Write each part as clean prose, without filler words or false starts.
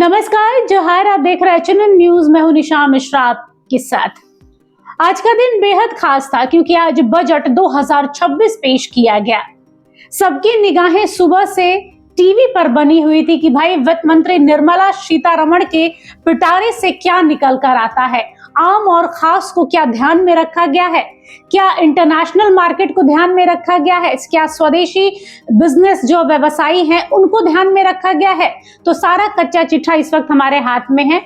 नमस्कार, जोहार। आप देख रहे हैं एचएनएन न्यूज। मैं हूं निशा मिश्रा आपके साथ। आज का दिन बेहद खास था क्योंकि आज बजट 2026 पेश किया गया। सबकी निगाहें सुबह से टीवी पर बनी हुई थी कि भाई वित्त मंत्री निर्मला सीतारमण के पिटारे से क्या निकल कर आता है, आम और खास को क्या ध्यान में रखा गया है, क्या इंटरनेशनल मार्केट को ध्यान में रखा गया है, क्या स्वदेशी बिजनेस जो व्यवसायी हैं उनको ध्यान में रखा गया है। तो सारा कच्चा चिट्ठा इस वक्त हमारे हाथ में है।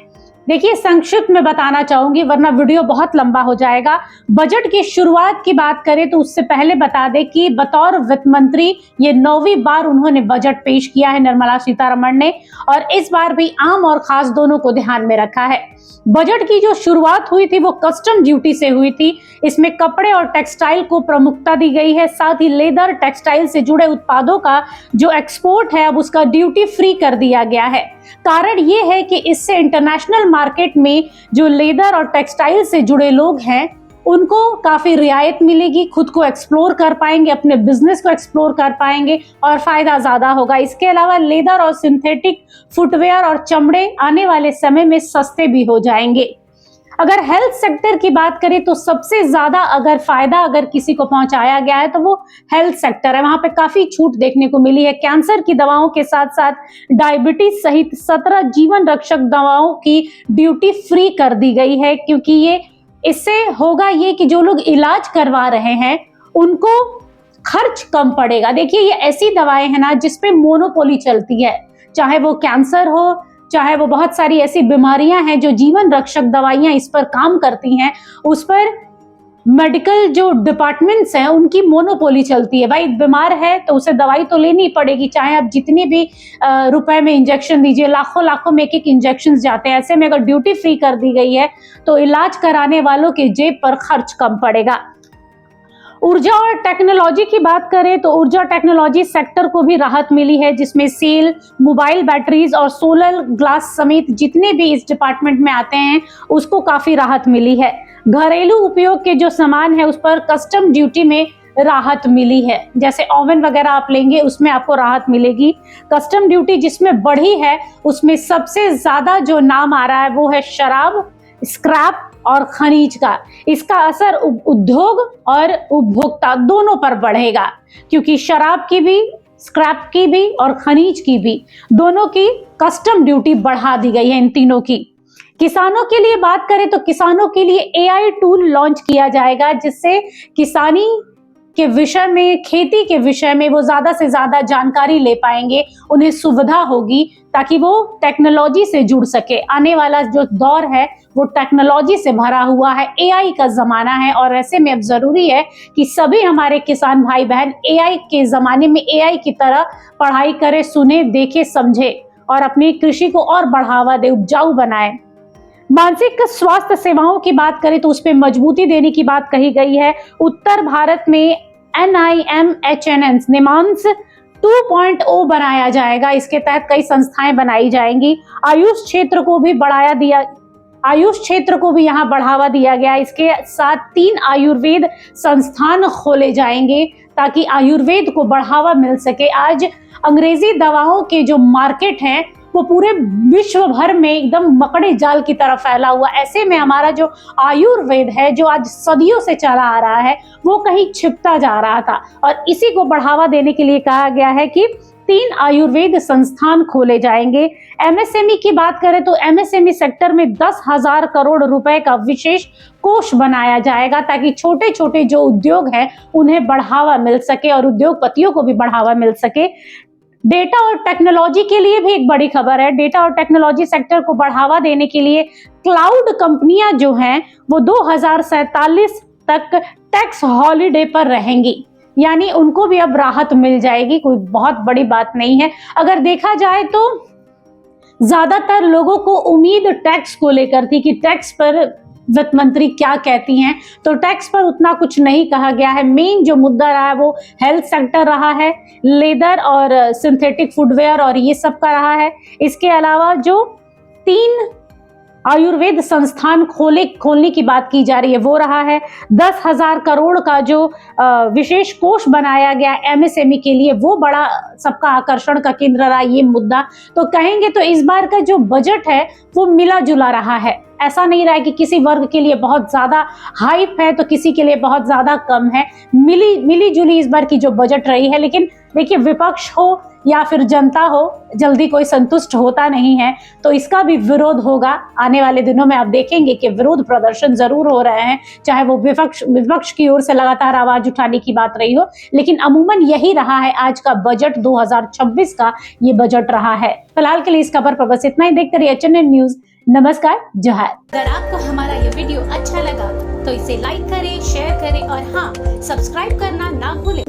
देखिए, संक्षिप्त में बताना चाहूंगी वरना वीडियो बहुत लंबा हो जाएगा। बजट की शुरुआत की बात करें तो उससे पहले बता दें कि बतौर वित्त मंत्री ये 9वीं बार उन्होंने बजट पेश किया है निर्मला सीतारमण ने, और इस बार भी आम और खास दोनों को ध्यान में रखा है। बजट की जो शुरुआत हुई थी वो कस्टम ड्यूटी से हुई थी। इसमें कपड़े और टेक्सटाइल को प्रमुखता दी गई है, साथ ही लेदर टेक्सटाइल से जुड़े उत्पादों का जो एक्सपोर्ट है अब उसका ड्यूटी फ्री कर दिया गया है। कारण ये है कि इससे इंटरनेशनल मार्केट में जो लेदर और टेक्सटाइल से जुड़े लोग हैं उनको काफी रियायत मिलेगी, खुद को एक्सप्लोर कर पाएंगे, अपने बिजनेस को एक्सप्लोर कर पाएंगे और फायदा ज्यादा होगा। इसके अलावा लेदर और सिंथेटिक फुटवेयर और चमड़े आने वाले समय में सस्ते भी हो जाएंगे। अगर हेल्थ सेक्टर की बात करें तो सबसे ज्यादा अगर फायदा अगर किसी को पहुंचाया गया है तो वो हेल्थ सेक्टर है। वहां पे काफी छूट देखने को मिली है। कैंसर की दवाओं के साथ साथ डायबिटीज सहित 17 जीवन रक्षक दवाओं की ड्यूटी फ्री कर दी गई है, क्योंकि ये इससे होगा ये कि जो लोग इलाज करवा रहे हैं उनको खर्च कम पड़ेगा। देखिए, ये ऐसी दवाएं हैं ना जिसपे मोनोपोली चलती है, चाहे वो कैंसर हो, चाहे वो बहुत सारी ऐसी बीमारियां हैं जो जीवन रक्षक दवाइयां इस पर काम करती हैं, उस पर मेडिकल जो डिपार्टमेंट्स हैं उनकी मोनोपोली चलती है। भाई बीमार है तो उसे दवाई तो लेनी पड़ेगी, चाहे आप जितने भी रुपए में इंजेक्शन दीजिए, लाखों लाखों में एक इंजेक्शन जाते हैं। ऐसे में अगर ड्यूटी फ्री कर दी गई है तो इलाज कराने वालों के जेब पर खर्च कम पड़ेगा। ऊर्जा और टेक्नोलॉजी की बात करें तो ऊर्जा टेक्नोलॉजी सेक्टर को भी राहत मिली है, जिसमें सेल, मोबाइल बैटरीज और सोलर ग्लास समेत जितने भी इस डिपार्टमेंट में आते हैं उसको काफी राहत मिली है। घरेलू उपयोग के जो सामान है उस पर कस्टम ड्यूटी में राहत मिली है। जैसे ओवन वगैरह आप लेंगे उसमें आपको राहत मिलेगी। कस्टम ड्यूटी जिसमें बढ़ी है उसमें सबसे ज्यादा जो नाम आ रहा है वो है शराब, स्क्रैप और खनिज का। इसका असर उद्योग और उपभोक्ता दोनों पर बढ़ेगा, क्योंकि शराब की भी, स्क्रैप की भी और खनिज की भी दोनों की कस्टम ड्यूटी बढ़ा दी गई है, इन तीनों की। किसानों के लिए बात करें तो किसानों के लिए एआई टूल लॉन्च किया जाएगा, जिससे किसानी के विषय में, खेती के विषय में वो ज्यादा से ज्यादा जानकारी ले पाएंगे, उन्हें सुविधा होगी ताकि वो टेक्नोलॉजी से जुड़ सके। आने वाला जो दौर है वो टेक्नोलॉजी से भरा हुआ है, एआई का जमाना है, और ऐसे में अब जरूरी है कि सभी हमारे किसान भाई बहन एआई के जमाने में एआई की तरह पढ़ाई करें, सुने, देखे, समझे और अपनी कृषि को और बढ़ावा दे, उपजाऊ बनाए। मानसिक स्वास्थ्य सेवाओं की बात करें तो उस पर मजबूती देने की बात कही गई है। उत्तर भारत में NIMHNS निमांस 2.0 बनाया जाएगा। इसके तहत कई संस्थाएं बनाई जाएंगी। आयुष क्षेत्र को भी यहाँ बढ़ावा दिया गया। इसके साथ 3 आयुर्वेद संस्थान खोले जाएंगे ताकि आयुर्वेद को बढ़ावा मिल सके। आज अंग्रेजी दवाओं के जो मार्केट है वो पूरे विश्व भर में एकदम मकड़े जाल की तरह फैला हुआ। ऐसे में हमारा जो आयुर्वेद है, जो आज सदियों से चला आ रहा है, वो कहीं छिपता जा रहा था, और इसी को बढ़ावा देने के लिए कहा गया है कि 3 आयुर्वेद संस्थान खोले जाएंगे। MSME की बात करें तो MSME सेक्टर में 10,000 करोड़ रुपए का विशेष कोष बनाया जाएगा ताकि छोटे छोटे जो उद्योग हैं उन्हें बढ़ावा मिल सके और उद्योगपतियों को भी बढ़ावा मिल सके। डेटा और टेक्नोलॉजी के लिए भी एक बड़ी खबर है। डेटा और टेक्नोलॉजी सेक्टर को बढ़ावा देने के लिए क्लाउड कंपनियां जो हैं वो 2047 तक टैक्स हॉलिडे पर रहेंगी, यानी उनको भी अब राहत मिल जाएगी। कोई बहुत बड़ी बात नहीं है। अगर देखा जाए तो ज्यादातर लोगों को उम्मीद टैक्स को लेकर थी कि टैक्स पर वित्त मंत्री क्या कहती हैं, तो टैक्स पर उतना कुछ नहीं कहा गया है। मेन जो मुद्दा रहा है वो हेल्थ सेक्टर रहा है, लेदर और सिंथेटिक फुटवेयर और ये सब का रहा है। इसके अलावा जो 3 आयुर्वेद संस्थान खोलने की बात की जा रही है, वो रहा है। 10,000 करोड़ का जो विशेष कोष बनाया गया एमएसएमई के लिए, वो बड़ा सबका आकर्षण का केंद्र रहा ये मुद्दा। तो कहेंगे तो इस बार का जो बजट है वो मिला जुला रहा है। ऐसा नहीं रहा है कि किसी वर्ग के लिए बहुत ज्यादा हाइप है तो किसी के लिए बहुत ज्यादा कम है। मिली जुली इस बार की जो बजट रही है। लेकिन देखिए, विपक्ष हो या फिर जनता हो, जल्दी कोई संतुष्ट होता नहीं है, तो इसका भी विरोध होगा। आने वाले दिनों में आप देखेंगे कि विरोध प्रदर्शन जरूर हो रहे हैं, चाहे वो विपक्ष की ओर से लगातार आवाज उठाने की बात रही हो। लेकिन अमूमन यही रहा है आज का बजट, 2026 का ये बजट रहा है। फिलहाल के लिए इस खबर पर बस इतना ही। देखते रहिए HNN न्यूज। नमस्कार, जोहार। अगर आपको हमारा ये वीडियो अच्छा लगा तो इसे लाइक करें, शेयर करें और हाँ, सब्सक्राइब करना ना भूलें।